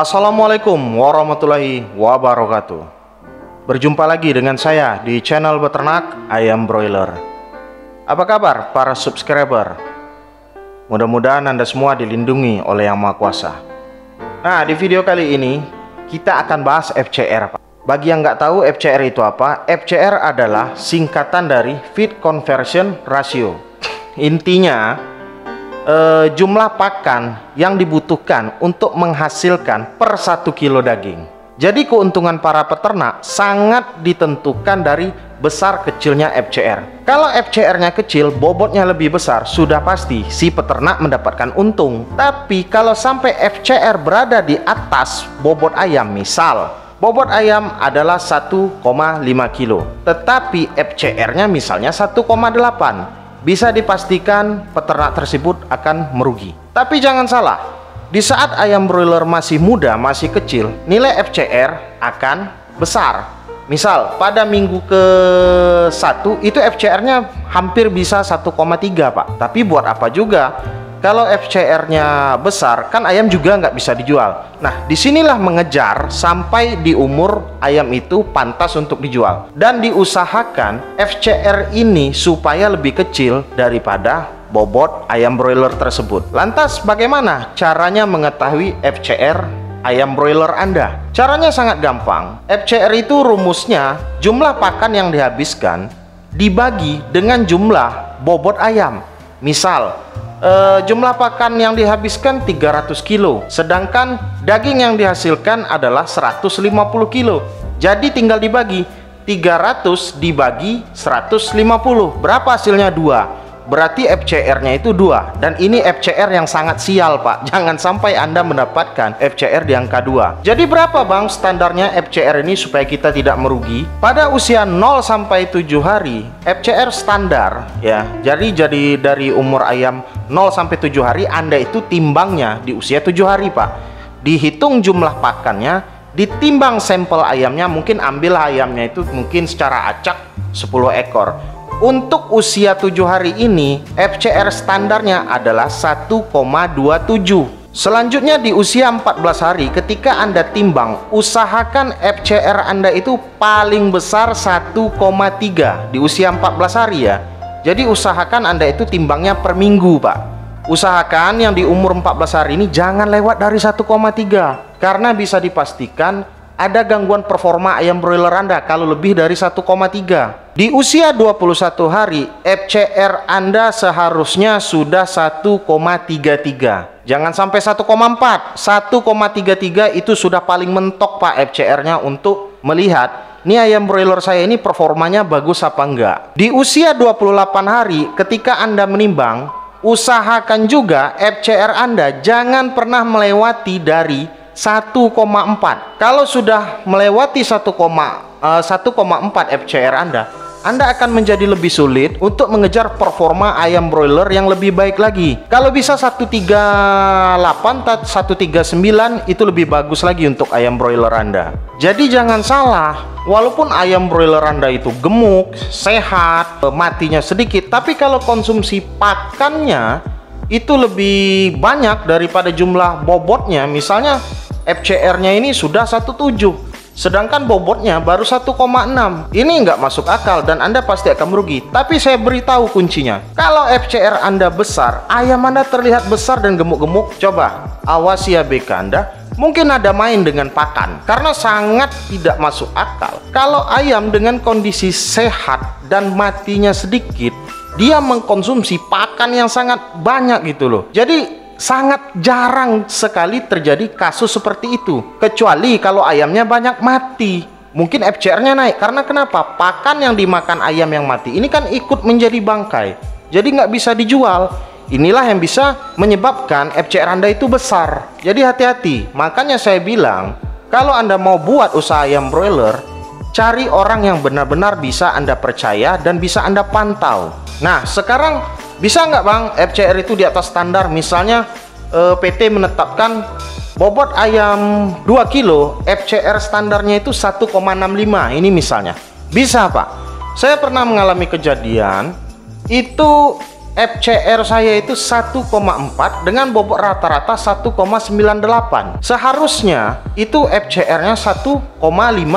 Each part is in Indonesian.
Assalamualaikum warahmatullahi wabarakatuh. Berjumpa lagi dengan saya di channel beternak ayam broiler. Apa kabar para subscriber? Mudah-mudahan Anda semua dilindungi oleh Yang Maha Kuasa. Nah, di video kali ini kita akan bahas FCR. Bagi yang nggak tahu FCR itu apa, FCR adalah singkatan dari Feed Conversion Ratio. Intinya jumlah pakan yang dibutuhkan untuk menghasilkan per 1 kilo daging. Jadi keuntungan para peternak sangat ditentukan dari besar kecilnya FCR. Kalau FCR-nya kecil, bobotnya lebih besar, sudah pasti si peternak mendapatkan untung. Tapi kalau sampai FCR berada di atas bobot ayam, misal bobot ayam adalah 1,5 kilo, tetapi FCR-nya misalnya 1,8, bisa dipastikan peternak tersebut akan merugi. Tapi jangan salah, di saat ayam broiler masih muda, masih kecil, nilai FCR akan besar. Misal pada minggu ke-1 itu FCR-nya hampir bisa 1,3 Pak. Tapi buat apa juga kalau FCR-nya besar, kan ayam juga nggak bisa dijual. Nah, disinilah mengejar sampai di umur ayam itu pantas untuk dijual. Dan diusahakan FCR ini supaya lebih kecil daripada bobot ayam broiler tersebut. Lantas bagaimana caranya mengetahui FCR ayam broiler Anda? Caranya sangat gampang. FCR itu rumusnya jumlah pakan yang dihabiskan dibagi dengan jumlah bobot ayam. Misal, jumlah pakan yang dihabiskan 300 kilo, sedangkan daging yang dihasilkan adalah 150 kilo. Jadi tinggal dibagi 300 dibagi 150. Berapa hasilnya? 2. Berarti FCR-nya itu 2. Dan ini FCR yang sangat sial Pak. Jangan sampai Anda mendapatkan FCR di angka 2. Jadi berapa Bang standarnya FCR ini supaya kita tidak merugi? Pada usia 0 sampai 7 hari FCR standar ya. Jadi dari umur ayam 0 sampai 7 hari Anda itu timbangnya di usia 7 hari Pak. Dihitung jumlah pakannya, ditimbang sampel ayamnya, mungkin ambil ayamnya itu mungkin secara acak 10 ekor. Untuk usia 7 hari ini FCR standarnya adalah 1,27. Selanjutnya di usia 14 hari ketika Anda timbang, usahakan FCR Anda itu paling besar 1,3 di usia 14 hari ya. Jadi usahakan Anda itu timbangnya per minggu Pak. Usahakan yang di umur 14 hari ini jangan lewat dari 1,3, karena bisa dipastikan ada gangguan performa ayam broiler Anda kalau lebih dari 1,3. Di usia 21 hari FCR Anda seharusnya sudah 1,33. Jangan sampai 1,4. 1,33 itu sudah paling mentok Pak FCR-nya untuk melihat ini ayam broiler saya ini performanya bagus apa enggak. Di usia 28 hari ketika Anda menimbang, usahakan juga FCR Anda jangan pernah melewati dari 1,4. Kalau sudah melewati 1,4 FCR Anda akan menjadi lebih sulit untuk mengejar performa ayam broiler yang lebih baik lagi. Kalau bisa 138, 139 itu lebih bagus lagi untuk ayam broiler Anda. Jadi jangan salah, walaupun ayam broiler Anda itu gemuk, sehat, matinya sedikit, tapi kalau konsumsi pakannya itu lebih banyak daripada jumlah bobotnya, misalnya FCR-nya ini sudah 1,7 sedangkan bobotnya baru 1,6. Ini nggak masuk akal dan Anda pasti akan merugi. Tapi saya beritahu kuncinya, kalau FCR Anda besar, ayam Anda terlihat besar dan gemuk-gemuk, coba awasi ABK Anda. Mungkin ada main dengan pakan, karena sangat tidak masuk akal kalau ayam dengan kondisi sehat dan matinya sedikit dia mengkonsumsi pakan yang sangat banyak gitu loh. Jadi sangat jarang sekali terjadi kasus seperti itu, kecuali kalau ayamnya banyak mati. Mungkin FCR-nya naik, karena kenapa? Pakan yang dimakan ayam yang mati ini kan ikut menjadi bangkai, jadi nggak bisa dijual. Inilah yang bisa menyebabkan FCR Anda itu besar. Jadi hati-hati. Makanya saya bilang, kalau Anda mau buat usaha ayam broiler, cari orang yang benar-benar bisa Anda percaya dan bisa Anda pantau. Nah, sekarang bisa nggak Bang FCR itu di atas standar? Misalnya PT menetapkan bobot ayam 2 kilo, FCR standarnya itu 1,65. Ini misalnya. Bisa Pak. Saya pernah mengalami kejadian, itu FCR saya itu 1,4 dengan bobot rata-rata 1,98. Seharusnya itu FCR-nya 1,5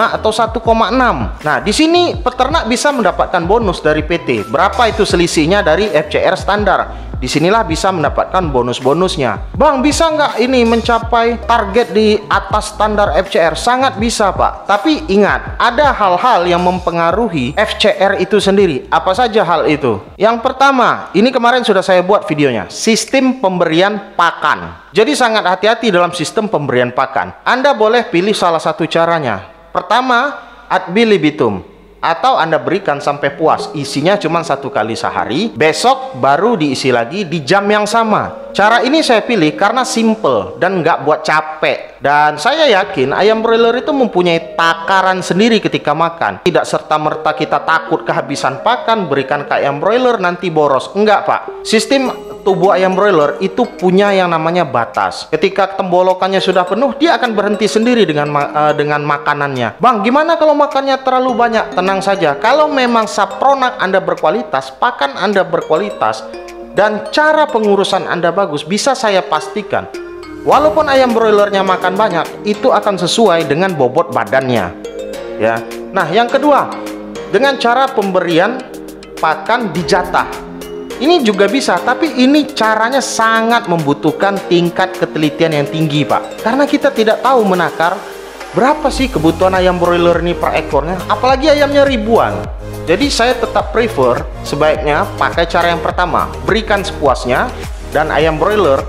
atau 1,6. Nah, di sini peternak bisa mendapatkan bonus dari PT. Berapa itu selisihnya dari FCR standar? Disinilah bisa mendapatkan bonus-bonusnya. Bang, bisa nggak ini mencapai target di atas standar FCR? Sangat bisa, Pak. Tapi ingat, ada hal-hal yang mempengaruhi FCR itu sendiri. Apa saja hal itu? Yang pertama, ini kemarin sudah saya buat videonya, sistem pemberian pakan. Jadi sangat hati-hati dalam sistem pemberian pakan. Anda boleh pilih salah satu caranya. Pertama, ad bilibitum, atau Anda berikan sampai puas, isinya cuma 1 kali sehari, besok baru diisi lagi di jam yang sama. Cara ini saya pilih karena simple dan nggak buat capek. Dan saya yakin ayam broiler itu mempunyai takaran sendiri ketika makan. Tidak serta-merta kita takut kehabisan pakan, berikan ke ayam broiler nanti boros. Enggak, Pak. Sistem tubuh ayam broiler itu punya yang namanya batas. Ketika tembolokannya sudah penuh, dia akan berhenti sendiri dengan makanannya. Bang, gimana kalau makannya terlalu banyak? Tenang saja, kalau memang sapronak Anda berkualitas, pakan Anda berkualitas, dan cara pengurusan Anda bagus, bisa saya pastikan walaupun ayam broilernya makan banyak, itu akan sesuai dengan bobot badannya, ya. Nah, yang kedua, dengan cara pemberian pakan dijatah. Ini juga bisa, tapi ini caranya sangat membutuhkan tingkat ketelitian yang tinggi, Pak. Karena kita tidak tahu menakar berapa sih kebutuhan ayam broiler ini per ekornya, apalagi ayamnya ribuan. Jadi saya tetap prefer sebaiknya pakai cara yang pertama, berikan sepuasnya, dan ayam broiler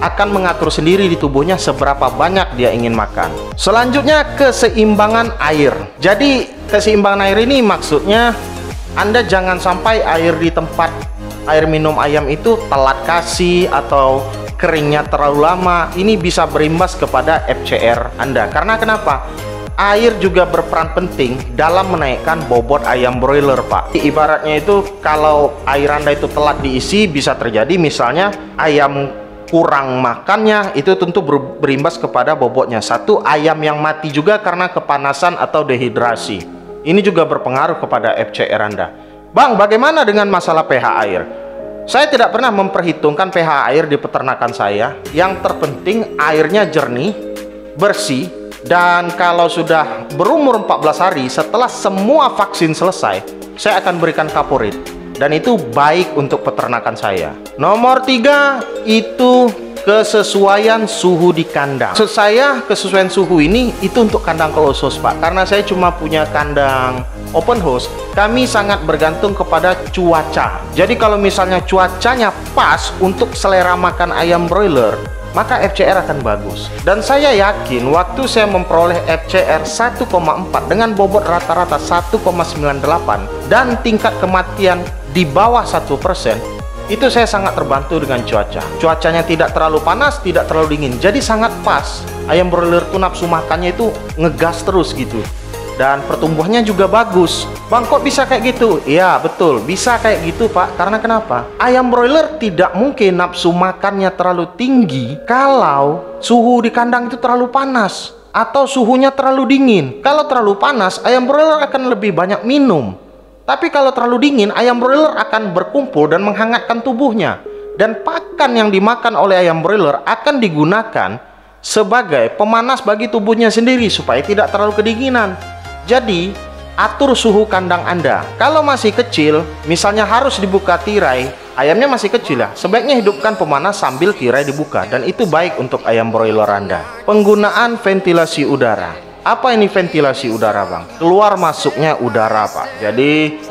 akan mengatur sendiri di tubuhnya seberapa banyak dia ingin makan. Selanjutnya, keseimbangan air. Jadi keseimbangan air ini maksudnya Anda jangan sampai air di tempat air minum ayam itu telat kasih atau keringnya terlalu lama. Ini bisa berimbas kepada FCR Anda. Karena kenapa? Air juga berperan penting dalam menaikkan bobot ayam broiler, Pak. Ibaratnya itu kalau air Anda itu telat diisi, bisa terjadi misalnya ayam kurang makannya, itu tentu berimbas kepada bobotnya. Satu, ayam yang mati juga karena kepanasan atau dehidrasi. Ini juga berpengaruh kepada FCR Anda. Bang, bagaimana dengan masalah pH air? Saya tidak pernah memperhitungkan pH air di peternakan saya. Yang terpenting airnya jernih, bersih, dan kalau sudah berumur 14 hari setelah semua vaksin selesai, saya akan berikan kaporit. Dan itu baik untuk peternakan saya. Nomor 3, itu kesesuaian suhu di kandang. Maksud saya kesesuaian suhu ini itu untuk kandang close house, Pak. Karena saya cuma punya kandang open house, kami sangat bergantung kepada cuaca. Jadi kalau misalnya cuacanya pas untuk selera makan ayam broiler, maka FCR akan bagus. Dan saya yakin waktu saya memperoleh FCR 1,4 dengan bobot rata-rata 1,98 dan tingkat kematian di bawah 1%, itu saya sangat terbantu dengan cuaca. Cuacanya tidak terlalu panas, tidak terlalu dingin, jadi sangat pas. Ayam broiler tuh nafsu makannya itu ngegas terus gitu. Dan pertumbuhannya juga bagus. Bang, kok bisa kayak gitu? Iya, betul, bisa kayak gitu, Pak. Karena kenapa? Ayam broiler tidak mungkin nafsu makannya terlalu tinggi kalau suhu di kandang itu terlalu panas atau suhunya terlalu dingin. Kalau terlalu panas, ayam broiler akan lebih banyak minum. Tapi kalau terlalu dingin, ayam broiler akan berkumpul dan menghangatkan tubuhnya. Dan pakan yang dimakan oleh ayam broiler akan digunakan sebagai pemanas bagi tubuhnya sendiri supaya tidak terlalu kedinginan. Jadi, atur suhu kandang Anda. Kalau masih kecil, misalnya harus dibuka tirai, ayamnya masih kecil ya, sebaiknya hidupkan pemanas sambil tirai dibuka, dan itu baik untuk ayam broiler Anda. Penggunaan ventilasi udara. Apa ini ventilasi udara, Bang? Keluar masuknya udara, Pak. Jadi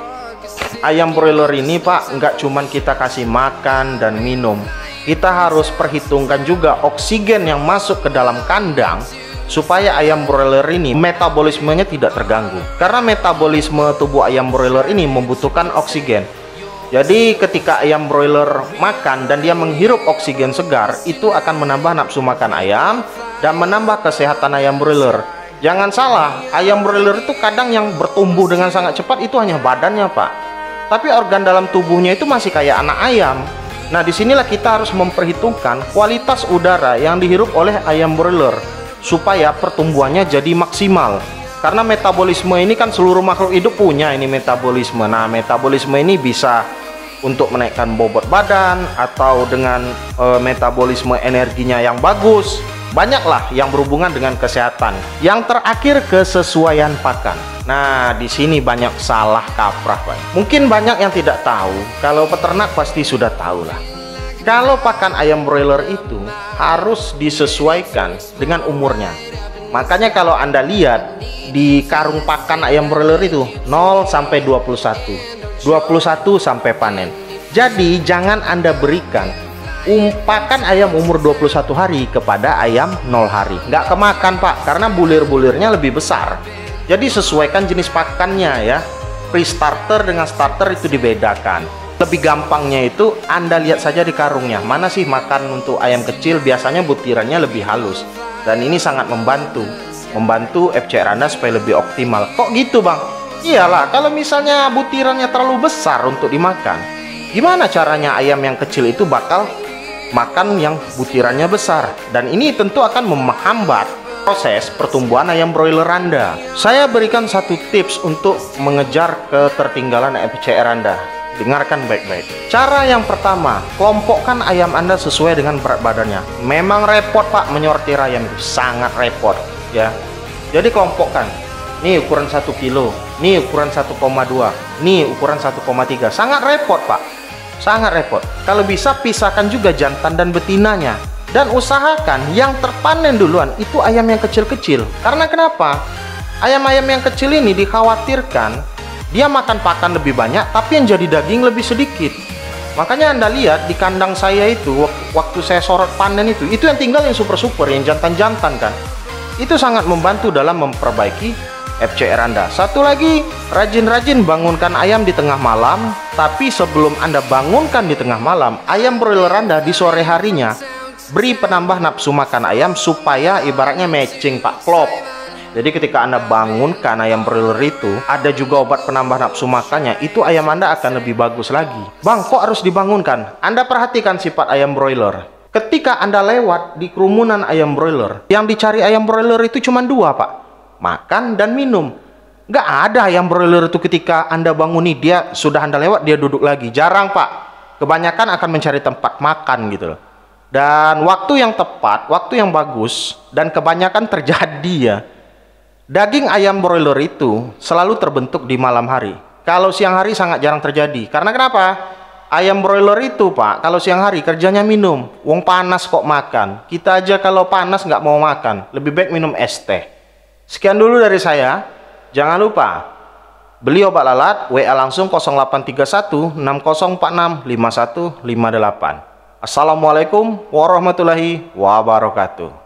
ayam broiler ini, Pak, nggak cuman kita kasih makan dan minum, kita harus perhitungkan juga oksigen yang masuk ke dalam kandang supaya ayam broiler ini metabolismenya tidak terganggu. Karena metabolisme tubuh ayam broiler ini membutuhkan oksigen. Jadi ketika ayam broiler makan dan dia menghirup oksigen segar, itu akan menambah nafsu makan ayam dan menambah kesehatan ayam broiler. Jangan salah, ayam broiler itu kadang yang bertumbuh dengan sangat cepat itu hanya badannya, Pak. Tapi organ dalam tubuhnya itu masih kayak anak ayam. Nah, disinilah kita harus memperhitungkan kualitas udara yang dihirup oleh ayam broiler supaya pertumbuhannya jadi maksimal. Karena metabolisme ini kan seluruh makhluk hidup punya ini metabolisme. Nah, metabolisme ini bisa untuk menaikkan bobot badan atau dengan metabolisme energinya yang bagus. Banyaklah yang berhubungan dengan kesehatan. Yang terakhir, kesesuaian pakan. Nah, di sini banyak salah kaprah, Pak. Mungkin banyak yang tidak tahu. Kalau peternak pasti sudah tahu lah. Kalau pakan ayam broiler itu harus disesuaikan dengan umurnya. Makanya kalau Anda lihat di karung pakan ayam broiler itu 0 sampai 21. 21 sampai panen. Jadi jangan Anda berikan pakan ayam umur 21 hari kepada ayam 0 hari. Nggak kemakan, Pak, karena bulir-bulirnya lebih besar. Jadi sesuaikan jenis pakannya ya. Pre-starter dengan starter itu dibedakan. Lebih gampangnya itu Anda lihat saja di karungnya, mana sih makan untuk ayam kecil, biasanya butirannya lebih halus. Dan ini sangat membantu FCR Anda supaya lebih optimal. Kok gitu, Bang? Iyalah, kalau misalnya butirannya terlalu besar untuk dimakan, gimana caranya ayam yang kecil itu bakal makan yang butirannya besar, dan ini tentu akan menghambat proses pertumbuhan ayam broiler Anda. Saya berikan satu tips untuk mengejar ketertinggalan FCR Anda. Dengarkan baik-baik. Cara yang pertama, kelompokkan ayam Anda sesuai dengan berat badannya. Memang repot, Pak, menyortir ayam itu sangat repot ya. Jadi kelompokkan. Nih ukuran 1 kilo, nih ukuran 1,2, nih ukuran 1,3. Sangat repot, Pak. Sangat repot. Kalau bisa pisahkan juga jantan dan betinanya. Dan usahakan yang terpanen duluan itu ayam yang kecil-kecil. Karena kenapa? Ayam-ayam yang kecil ini dikhawatirkan dia makan pakan lebih banyak, tapi yang jadi daging lebih sedikit. Makanya Anda lihat di kandang saya itu, waktu saya sorot panen itu yang tinggal yang super-super, yang jantan-jantan kan. Itu sangat membantu dalam memperbaiki FCR Anda. Satu lagi, rajin-rajin bangunkan ayam di tengah malam. Tapi sebelum Anda bangunkan di tengah malam, ayam broiler Anda di sore harinya beri penambah nafsu makan ayam supaya ibaratnya matching, Pak, klop. Jadi ketika Anda bangunkan ayam broiler itu, ada juga obat penambah nafsu makannya, itu ayam Anda akan lebih bagus lagi. Bang, kok harus dibangunkan? Anda perhatikan sifat ayam broiler. Ketika Anda lewat di kerumunan ayam broiler, yang dicari ayam broiler itu cuma 2, Pak. Makan dan minum. Nggak ada ayam broiler itu ketika Anda banguni, dia sudah Anda lewat, dia duduk lagi. Jarang, Pak. Kebanyakan akan mencari tempat makan gitu loh. Dan waktu yang tepat, waktu yang bagus, dan kebanyakan terjadi ya. Daging ayam broiler itu selalu terbentuk di malam hari. Kalau siang hari sangat jarang terjadi. Karena kenapa? Ayam broiler itu, Pak, kalau siang hari kerjanya minum. Wong panas kok makan. Kita aja kalau panas nggak mau makan. Lebih baik minum es teh. Sekian dulu dari saya. Jangan lupa beli obat lalat, WA langsung 0831 6046 5158. Assalamualaikum warahmatullahi wabarakatuh.